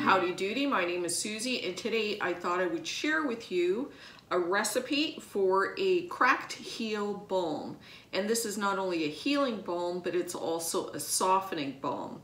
Howdy doody, my name is Susie, and today I thought I would share with you a recipe for a cracked heel balm. And this is not only a healing balm, but it's also a softening balm.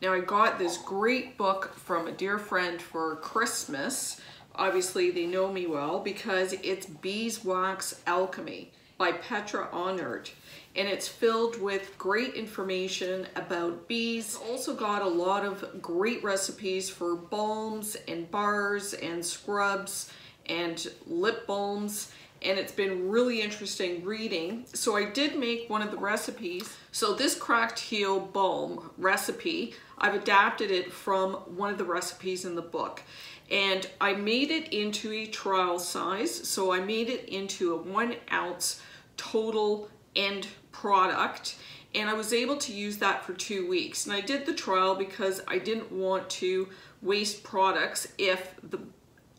Now I got this great book from a dear friend for Christmas. Obviously they know me well because it's Beeswax Alchemy by Petra Honored. And it's filled with great information about bees. Also got a lot of great recipes for balms and bars and scrubs and lip balms, and it's been really interesting reading. So I did make one of the recipes. So this cracked heel balm recipe, I've adapted it from one of the recipes in the book. And I made it into a trial size. So I made it into a 1 ounce total end product, and I was able to use that for 2 weeks. And I did the trial because I didn't want to waste products if the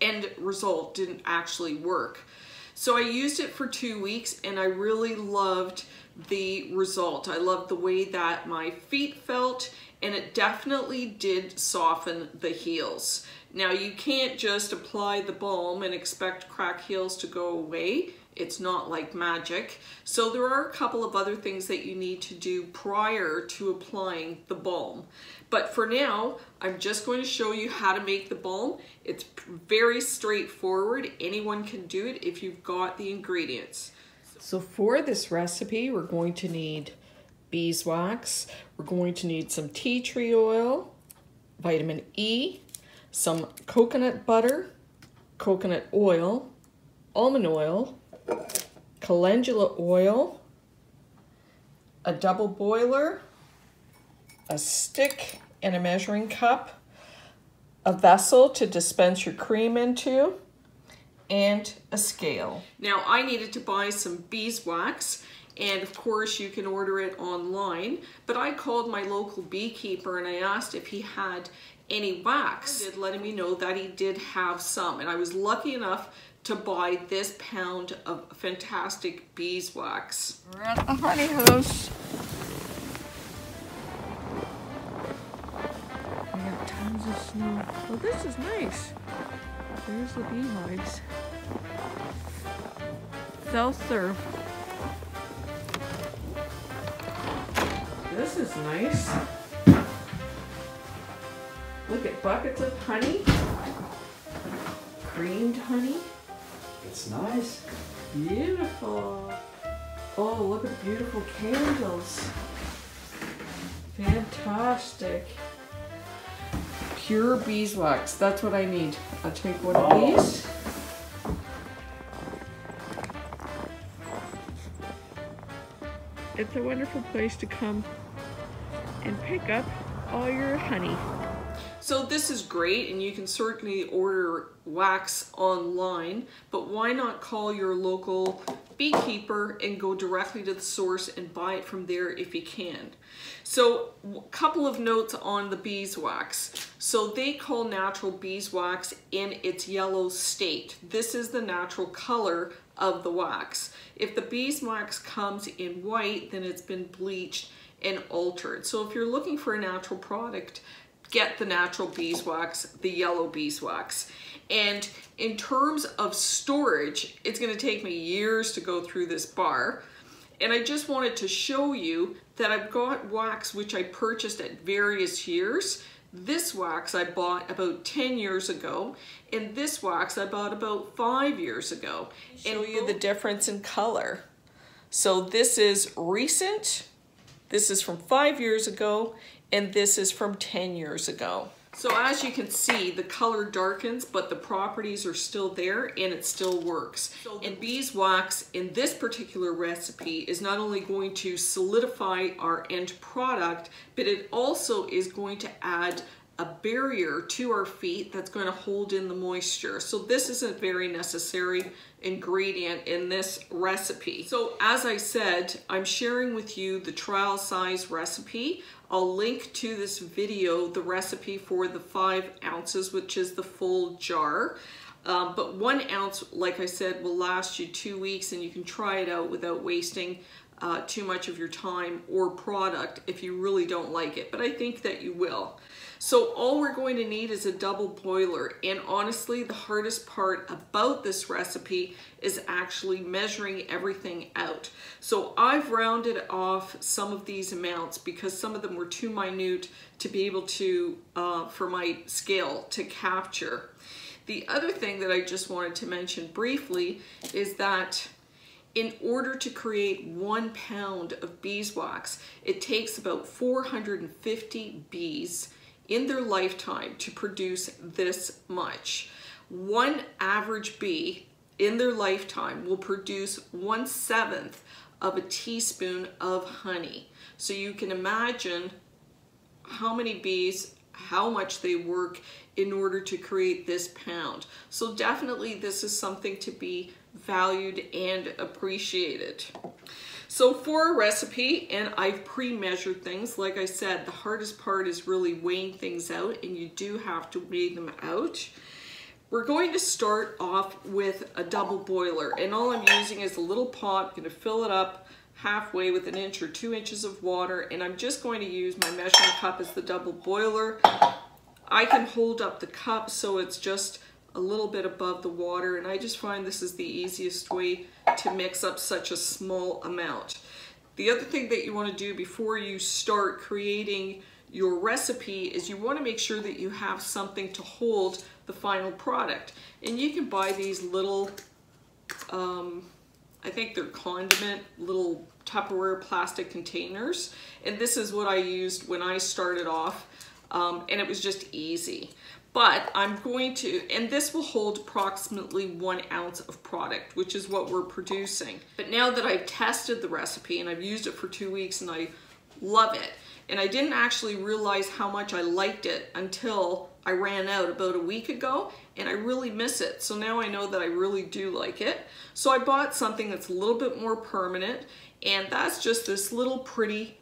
end result didn't actually work. So I used it for 2 weeks and I really loved the result. I loved the way that my feet felt, and it definitely did soften the heels. Now you can't just apply the balm and expect cracked heels to go away. It's not like magic. So there are a couple of other things that you need to do prior to applying the balm. But for now, I'm just going to show you how to make the balm. It's very straightforward. Anyone can do it if you've got the ingredients. So for this recipe, we're going to need beeswax. We're going to need some tea tree oil, vitamin E, some coconut butter, coconut oil, almond oil, calendula oil, a double boiler, a stick and a measuring cup, a vessel to dispense your cream into, and a scale. Now I needed to buy some beeswax, and of course you can order it online, but I called my local beekeeper and I asked if he had any wax. He did, letting me know that he did have some, and I was lucky enough to buy this pound of fantastic beeswax. We're at the honey house. We got tons of snow. Oh, this is nice. There's the beehives. Self-serve. This is nice. Look at buckets of honey. Creamed honey. It's nice. Beautiful. Oh, look at beautiful candles. Fantastic. Pure beeswax. That's what I need. I'll take one of these. It's a wonderful place to come and pick up all your honey. So this is great, and you can certainly order wax online, but why not call your local beekeeper and go directly to the source and buy it from there if you can. So a couple of notes on the beeswax. So they call natural beeswax in its yellow state. This is the natural color of the wax. If the beeswax comes in white, then it's been bleached and altered. So if you're looking for a natural product, get the natural beeswax, the yellow beeswax. And in terms of storage, it's gonna take me years to go through this bar. And I just wanted to show you that I've got wax which I purchased at various years. This wax I bought about 10 years ago, and this wax I bought about 5 years ago. And show you the difference in color. So this is recent, this is from 5 years ago, and this is from 10 years ago. So as you can see, the color darkens, but the properties are still there and it still works. And beeswax in this particular recipe is not only going to solidify our end product, but it also is going to add a barrier to our feet that's going to hold in the moisture. So this is a very necessary ingredient in this recipe. So as I said, I'm sharing with you the trial size recipe. I'll link to this video the recipe for the 5 ounces, which is the full jar. But 1 ounce, like I said, will last you 2 weeks, and you can try it out without wasting too much of your time or product if you really don't like it, but I think that you will. So all we're going to need is a double boiler, and honestly the hardest part about this recipe is actually measuring everything out. So I've rounded off some of these amounts because some of them were too minute to be able to, for my scale to capture. The other thing that I just wanted to mention briefly is that in order to create 1 pound of beeswax, it takes about 450 bees in their lifetime to produce this much. One average bee in their lifetime will produce 1/7 of a teaspoon of honey. So you can imagine how many bees, how much they work in order to create this pound. So definitely this is something to be valued and appreciated. So for a recipe, and I've pre-measured things, like I said, the hardest part is really weighing things out, and you do have to weigh them out. We're going to start off with a double boiler, and all I'm using is a little pot. I'm going to fill it up halfway with 1 inch or 2 inches of water, and I'm just going to use my measuring cup as the double boiler. I can hold up the cup so it's just a little bit above the water, and I just find this is the easiest way to mix up such a small amount. The other thing that you want to do before you start creating your recipe is you want to make sure that you have something to hold the final product. And you can buy these little, I think they're condiment, little Tupperware plastic containers. And this is what I used when I started off, and it was just easy. But I'm going to, and this will hold approximately 1 ounce of product, which is what we're producing. But now that I've tested the recipe and I've used it for 2 weeks and I love it, and I didn't actually realize how much I liked it until I ran out about a week ago, and I really miss it. So now I know that I really do like it. So I bought something that's a little bit more permanent, and that's just this little pretty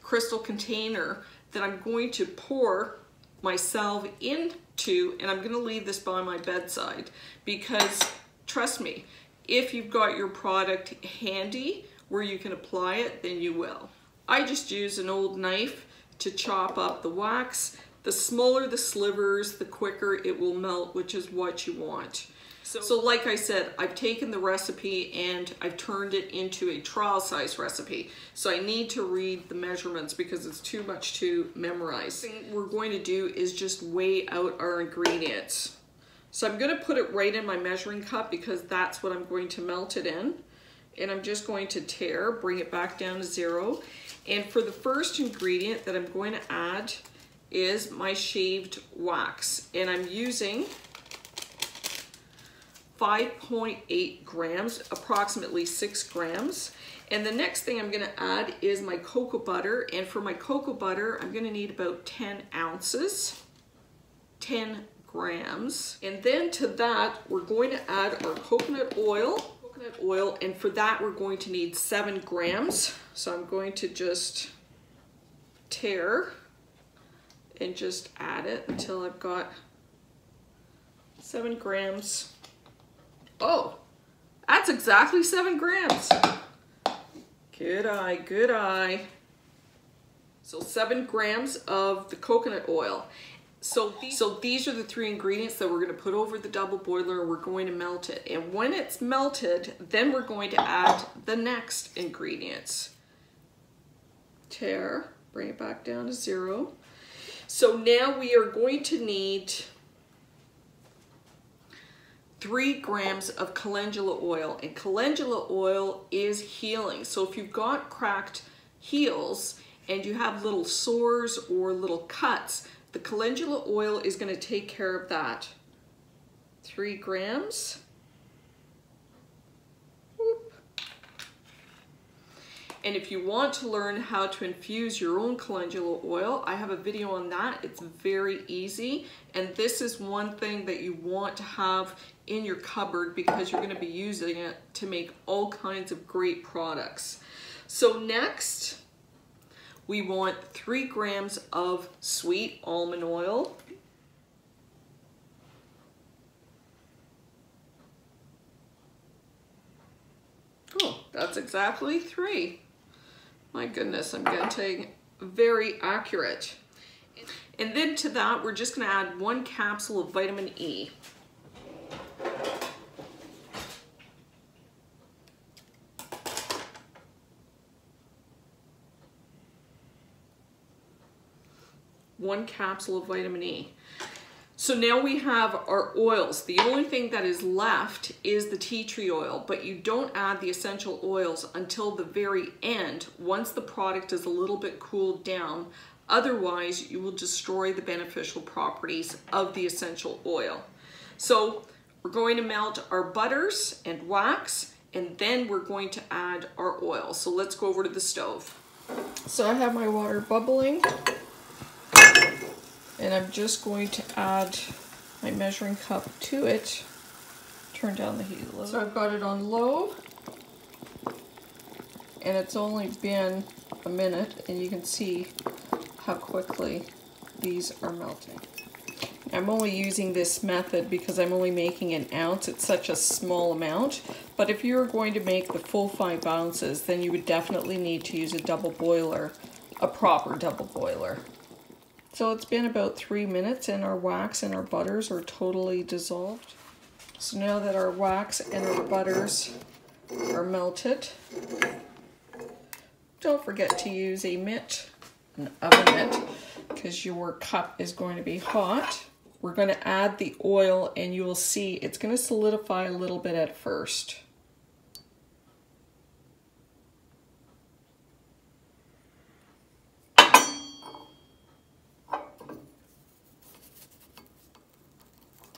crystal container that I'm going to pour myself into, and I'm going to leave this by my bedside because trust me, if you've got your product handy where you can apply it, then you will. I just use an old knife to chop up the wax. The smaller the slivers, the quicker it will melt, which is what you want. So like I said, I've taken the recipe and I've turned it into a trial size recipe. So I need to read the measurements because it's too much to memorize. The thing we're going to do is just weigh out our ingredients. So I'm going to put it right in my measuring cup because that's what I'm going to melt it in. And I'm just going to bring it back down to 0. And for the first ingredient that I'm going to add is my shaved wax. And I'm using 5.8 grams, approximately 6 grams. And the next thing I'm going to add is my cocoa butter. And for my cocoa butter, I'm going to need about 10 ounces, 10 grams. And then to that, we're going to add our coconut oil. And for that, we're going to need 7 grams. So I'm going to just tare and just add it until I've got 7 grams. Oh, that's exactly 7 grams. Good eye, good eye. So 7 grams of the coconut oil. So these are the 3 ingredients that we're going to put over the double boiler, and we're going to melt it. And when it's melted, then we're going to add the next ingredients. Tare, bring it back down to 0. So now we are going to need 3 grams of calendula oil, and calendula oil is healing. So if you've got cracked heels and you have little sores or little cuts, the calendula oil is going to take care of that. 3 grams. Whoop. And if you want to learn how to infuse your own calendula oil, I have a video on that. It's very easy. And this is one thing that you want to have in your cupboard because you're going to be using it to make all kinds of great products. So next, we want 3 grams of sweet almond oil. Oh, that's exactly 3. My goodness, I'm getting very accurate. And then to that, we're just gonna add 1 capsule of vitamin E. One capsule of vitamin E. So now we have our oils. The only thing that is left is the tea tree oil, but you don't add the essential oils until the very end, once the product is a little bit cooled down. Otherwise, you will destroy the beneficial properties of the essential oil. So we're going to melt our butters and wax, and then we're going to add our oil. So let's go over to the stove. So I have my water bubbling, and I'm just going to add my measuring cup to it. Turn down the heat a little. So I've got it on low, and it's only been a minute, and you can see how quickly these are melting. I'm only using this method because I'm only making an ounce. It's such a small amount, but if you were going to make the full 5 ounces, then you would definitely need to use a double boiler, a proper double boiler. So it's been about 3 minutes and our wax and our butters are totally dissolved. So now that our wax and our butters are melted, don't forget to use a mitt, an oven mitt, because your cup is going to be hot. We're going to add the oil and you will see it's going to solidify a little bit at first.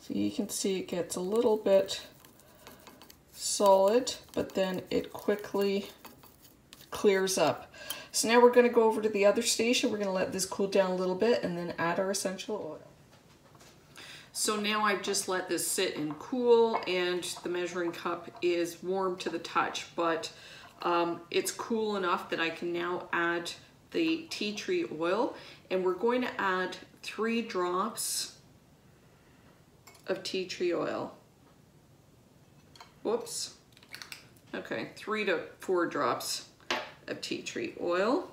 So you can see it gets a little bit solid, but then it quickly clears up. So now we're going to go over to the other station. We're going to let this cool down a little bit and then add our essential oil. So now I've just let this sit and cool, and the measuring cup is warm to the touch, but it's cool enough that I can now add the tea tree oil, and we're going to add 3 drops of tea tree oil. Whoops. Okay, 3 to 4 drops of tea tree oil.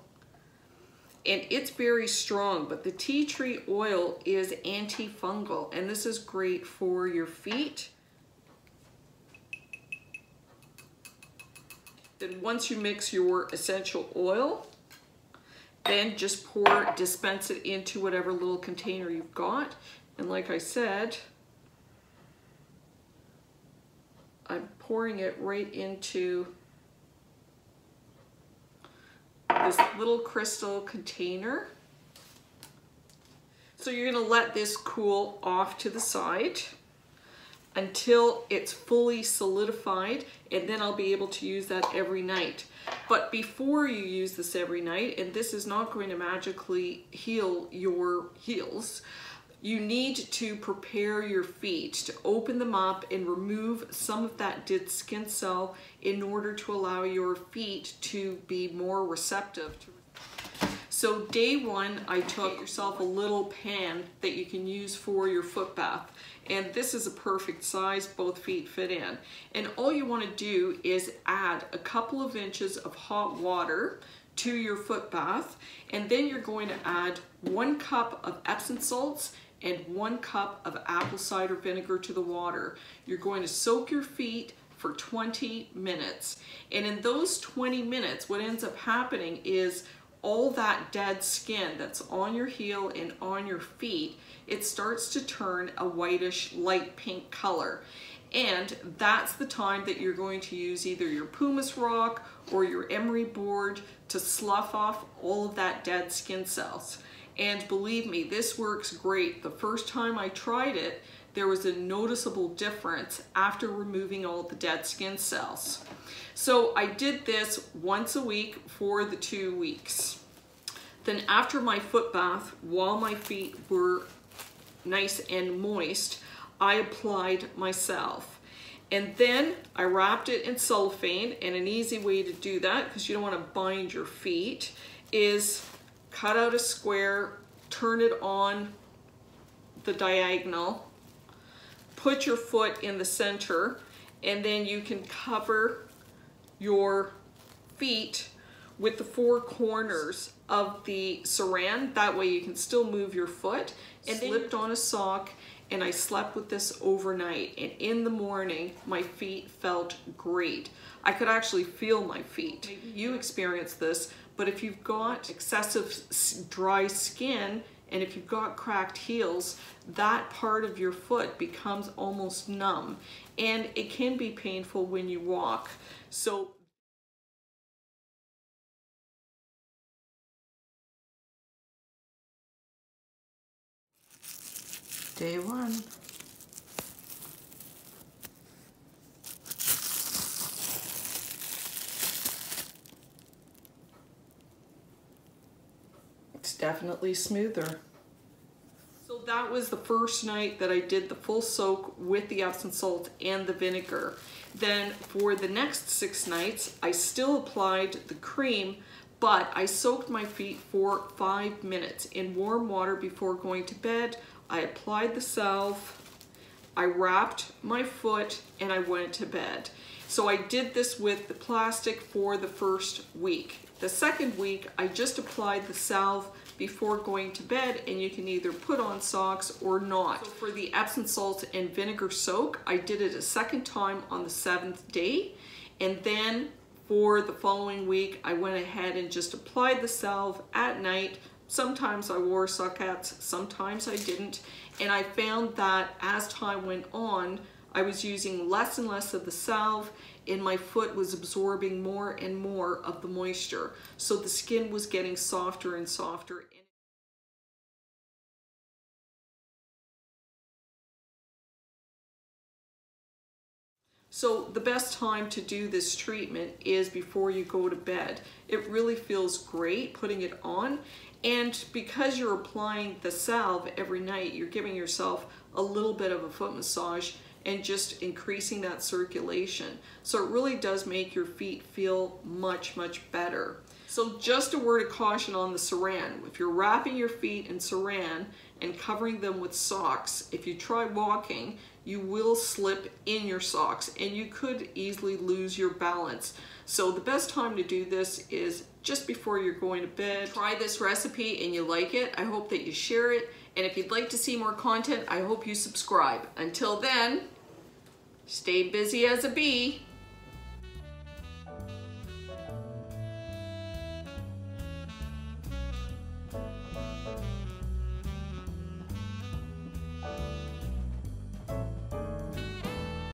And it's very strong, but the tea tree oil is antifungal, and this is great for your feet. Then once you mix your essential oil, then just dispense it into whatever little container you've got. And like I said, I'm pouring it right into this little crystal container. So you're going to let this cool off to the side until it's fully solidified, and then I'll be able to use that every night. But before you use this every night, and this is not going to magically heal your heels, you need to prepare your feet to open them up and remove some of that dead skin cell in order to allow your feet to be more receptive. So day 1, I took yourself a little pan that you can use for your foot bath. And this is a perfect size, both feet fit in. And all you want to do is add a couple of inches of hot water to your foot bath. And then you're going to add 1 cup of Epsom salts and 1 cup of apple cider vinegar to the water. You're going to soak your feet for 20 minutes. And in those 20 minutes, what ends up happening is all that dead skin that's on your heel and on your feet, it starts to turn a whitish light pink color. And that's the time that you're going to use either your pumice rock or your emery board to slough off all of that dead skin cells. And believe me, this works great. The first time I tried it, there was a noticeable difference after removing all the dead skin cells. So I did this once a week for the 2 weeks. Then after my foot bath, while my feet were nice and moist, I applied myself. And then I wrapped it in cellophane, and an easy way to do that, because you don't want to bind your feet, is cut out a square, turn it on the diagonal, put your foot in the center, and then you can cover your feet with the four corners of the saran. That way you can still move your foot. And slipped on a sock, and I slept with this overnight. And in the morning, my feet felt great. I could actually feel my feet. Maybe you experienced this, but if you've got excessive dry skin, and if you've got cracked heels, that part of your foot becomes almost numb. And it can be painful when you walk. So day one. It's definitely smoother. So that was the first night that I did the full soak with the Epsom salt and the vinegar. Then for the next 6 nights, I still applied the cream, but I soaked my feet for 5 minutes in warm water before going to bed. I applied the salve, I wrapped my foot, and I went to bed. So I did this with the plastic for the first week. The second week, I just applied the salve before going to bed, and you can either put on socks or not. So for the Epsom salt and vinegar soak, I did it a second time on the 7th day, and then for the following week, I went ahead and just applied the salve at night. Sometimes I wore sockets, sometimes I didn't, and I found that as time went on, I was using less and less of the salve, and my foot was absorbing more and more of the moisture. So the skin was getting softer and softer. So the best time to do this treatment is before you go to bed. It really feels great putting it on, and because you're applying the salve every night, you're giving yourself a little bit of a foot massage and just increasing that circulation. So it really does make your feet feel much, much better. So just a word of caution on the saran. If you're wrapping your feet in saran and covering them with socks, if you try walking, you will slip in your socks and you could easily lose your balance. So the best time to do this is just before you're going to bed. Try this recipe and you like it, I hope that you share it. And if you'd like to see more content, I hope you subscribe. Until then, stay busy as a bee.